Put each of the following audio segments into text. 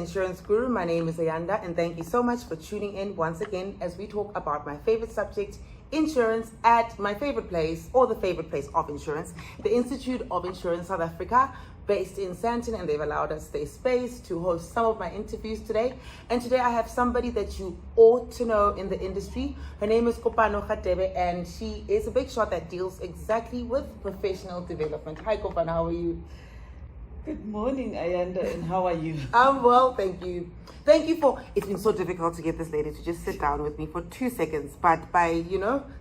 Insurance Guru. My name is Ayanda, and thank you so much for tuning in once again as we talk about my favorite subject, insurance, at my favorite place, or the favorite place of insurance, the Institute of Insurance South Africa, based in Sandton, and they've allowed us their space to host some of my interviews today. And today I have somebody that you ought to know in the industry. Her name is Kopano Khatebe, and she is a big shot that deals exactly with professional development. Hi Kopano, how are you? Good morning, Ayanda, and how are you? I'm well, thank you. Thank you for, it's been so difficult to get this lady to just sit down with me for 2 seconds, but by,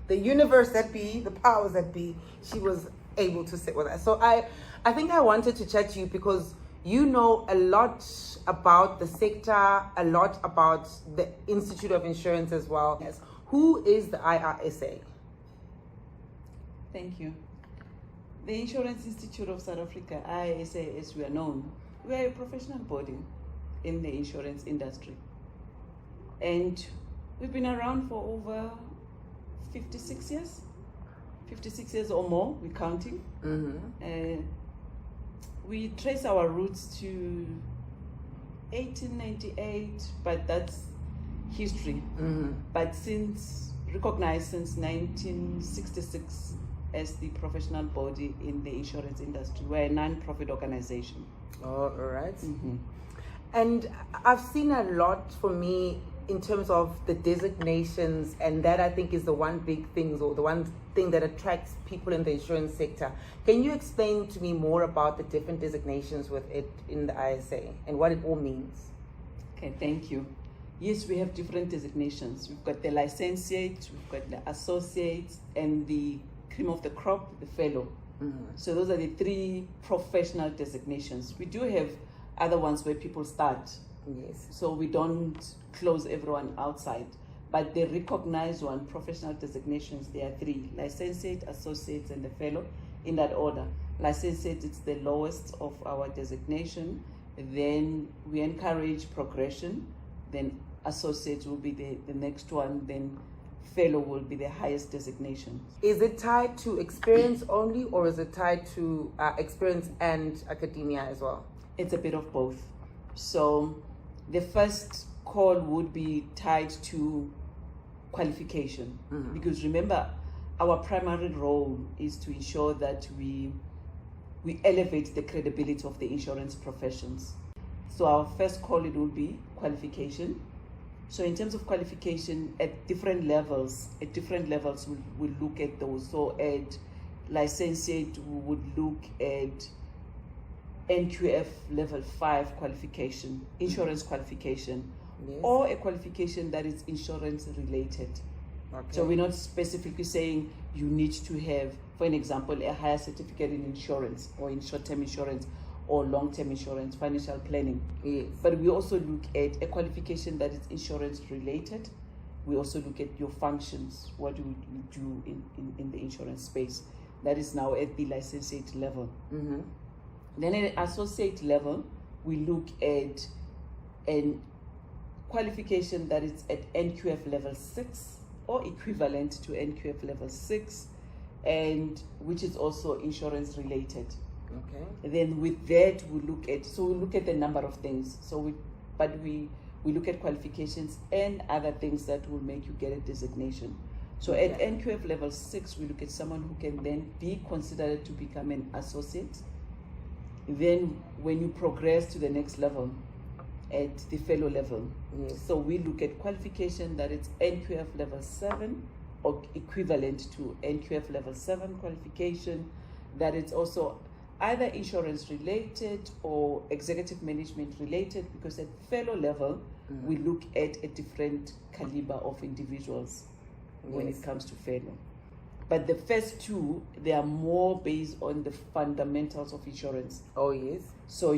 the universe that be, the powers that be, she was able to sit with us. So I think I wanted to chat to you because you know a lot about the sector, a lot about the Institute of Insurance as well. Yes. Who is the IISA? Thank you. The Insurance Institute of South Africa, IISA, as we are known, we are a professional body in the insurance industry. And we've been around for over 56 years. 56 years or more, we're counting. Mm-hmm. We trace our roots to 1898, but that's history. Mm-hmm. But recognized since 1966 as the professional body in the insurance industry. We're a non-profit organization. All right. Mm-hmm. And I've seen a lot for me in terms of the designations, and that I think is the one big thing, or the one thing that attracts people in the insurance sector. Can you explain to me more about the different designations with it in the ISA and what it all means? Okay, thank you. Yes, we have different designations. We've got the licentiate, we've got the associate, and the cream of the crop, the fellow. Mm-hmm. So those are the three professional designations. We do have other ones where people start. Yes. So we don't close everyone outside. But the recognized one, professional designations, there are three: licentiate, associates, and the fellow, in that order. Licentiate, it's the lowest of our designation. Then we encourage progression. Then associate will be the next one. Then fellow will be the highest designation. Is it tied to experience only, or is it tied to experience and academia as well? It's a bit of both. So the first call would be tied to qualification. Mm-hmm. Because remember, our primary role is to ensure that we elevate the credibility of the insurance professions. So our first call, it will be qualification. So in terms of qualification, at different levels, we'll look at those. So at licentiate, we would look at NQF level 5 qualification, insurance qualification, yes, or a qualification that is insurance related. Okay. So we're not specifically saying you need to have, for an example, a higher certificate in insurance, or in short-term insurance, or long-term insurance, financial planning. Yes. But we also look at a qualification that is insurance related. We also look at your functions, what do you do in the insurance space. That is now at the licentiate level. Mm-hmm. Then at associate level, we look at a qualification that is at NQF level 6 or equivalent to NQF level 6, and which is also insurance related. Okay. And then with that, we look at the number of things. So we look at qualifications and other things that will make you get a designation. So at NQF level 6, we look at someone who can then be considered to become an associate. Then when you progress to the next level, at the fellow level, yes, so we look at qualification that is NQF level 7 or equivalent to NQF level 7 qualification, that it's also either insurance related or executive management related, because at fellow level, mm-hmm, we look at a different caliber of individuals when yes, it comes to fellow. But the first two, they are more based on the fundamentals of insurance. Oh yes. So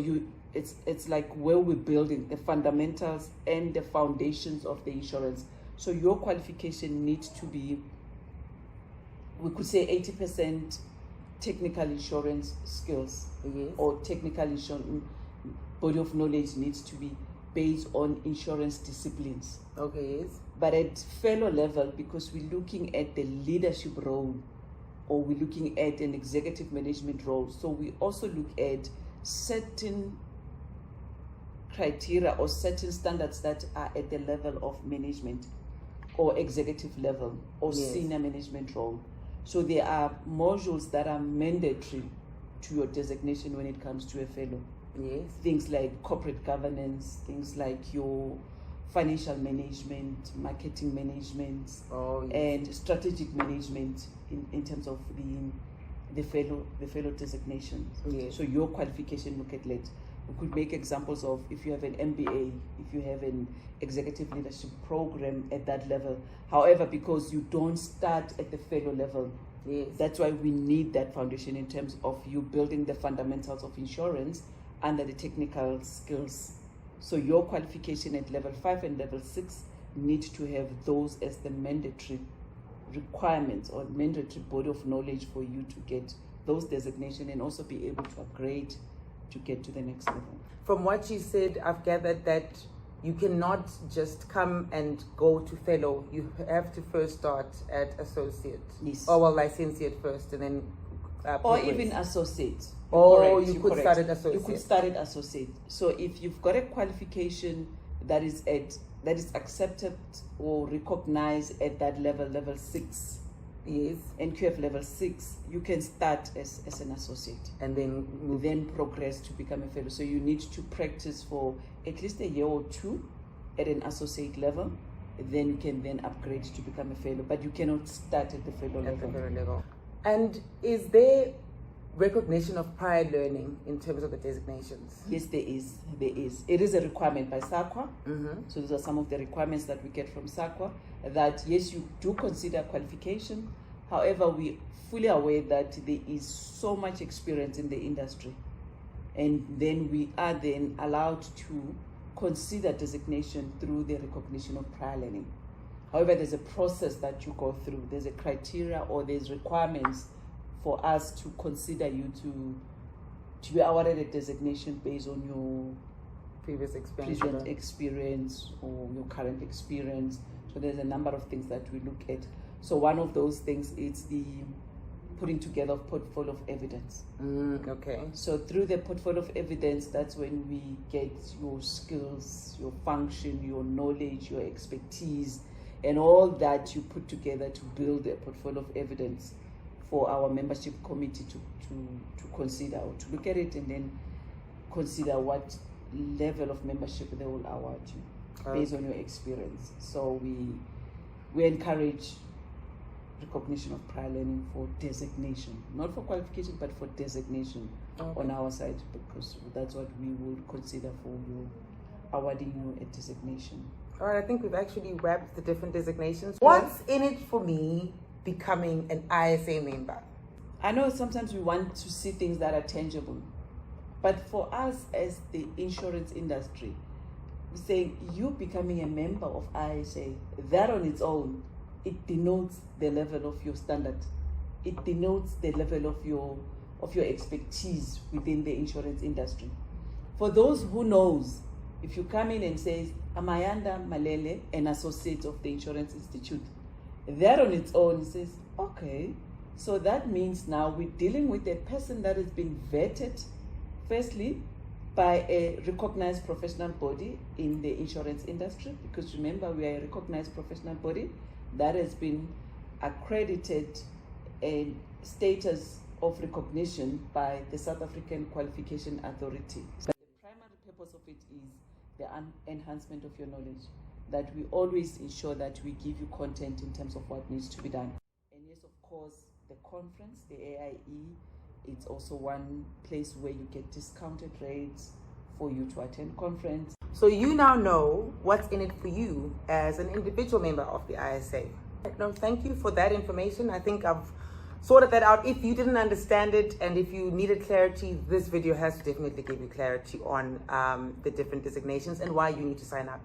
it's like where we're building the fundamentals and the foundations of the insurance. So your qualification needs to be, we could say 80% technical insurance skills, yes, or technical insurance body of knowledge needs to be based on insurance disciplines. Okay, yes. But at fellow level, because we're looking at the leadership role, or we're looking at an executive management role, so we also look at certain criteria or certain standards that are at the level of management or executive level or Yes. senior management role. So there are modules that are mandatory to your designation when it comes to a fellow. Yes. Things like corporate governance, things like your financial management, marketing management, Oh, yes. and strategic management in terms of the fellow designations. Yes. So your qualification look at it. We could make examples of if you have an MBA, if you have an executive leadership program at that level. However, because you don't start at the fellow level, Yes. that's why we need that foundation in terms of you building the fundamentals of insurance under the technical skills. So your qualification at level 5 and level 6 need to have those as the mandatory requirements or mandatory body of knowledge for you to get those designations and also be able to upgrade to get to the next level. From what you said, I've gathered that you cannot just come and go to fellow. You have to first start at associate. Yes. Or well, licentiate first and then Or progress. even associate. Oh, Correct, you you're could correct. start at associate. You could start at associate. So if you've got a qualification that is accepted or recognized at that level 6, Yes. NQF level 6, you can start as an associate. And then move. Then progress to become a fellow. So you need to practice for at least a year or 2 at an associate level. Then you can then upgrade to become a fellow. But you cannot start at the fellow At the level. very level. And is there recognition of prior learning in terms of the designations? Yes, there is. There is. It is a requirement by SAQA. Mm-hmm. So those are some of the requirements that we get from SAQA, that yes, you do consider qualification. However, we're fully aware that there is so much experience in the industry. And then we are then allowed to consider designation through the recognition of prior learning. However, there's a process that you go through. There's a criteria or there's requirements for us to consider you to be awarded a designation based on your Previous experience. present experience or your current experience. So there's a number of things that we look at. So one of those things is the putting together of portfolio of evidence. Okay. So through the portfolio of evidence, that's when we get your skills, your function, your knowledge, your expertise, and all that you put together to build a portfolio of evidence for our membership committee to consider or to look at it and then consider what level of membership they will award you based on your experience. So we encourage recognition of prior learning for designation, not for qualification, but for designation on our side, because that's what we will consider for you awarding you a designation. All right, I think we've actually wrapped the different designations. What's in it for me becoming an IISA member? I know sometimes we want to see things that are tangible, but for us as the insurance industry, we're saying you becoming a member of IISA, that on its own, it denotes the level of your standard. It denotes the level of your expertise within the insurance industry. For those who knows, if you come in and says, Amayanda Malele, an associate of the Insurance Institute, that on its own says, okay, so that means now we're dealing with a person that has been vetted, firstly, by a recognized professional body in the insurance industry, because remember, we are a recognized professional body that has been accredited and status of recognition by the South African Qualification Authority. So the primary purpose of it is the enhancement of your knowledge, that we always ensure that we give you content in terms of what needs to be done. And yes, of course, the conference, the AIE, it's also one place where you get discounted rates for you to attend conference. So you now know what's in it for you as an individual member of the IISA. No, thank you for that information. I think I've sorted that out. If you didn't understand it and if you needed clarity, this video has to definitely give you clarity on the different designations and why you need to sign up.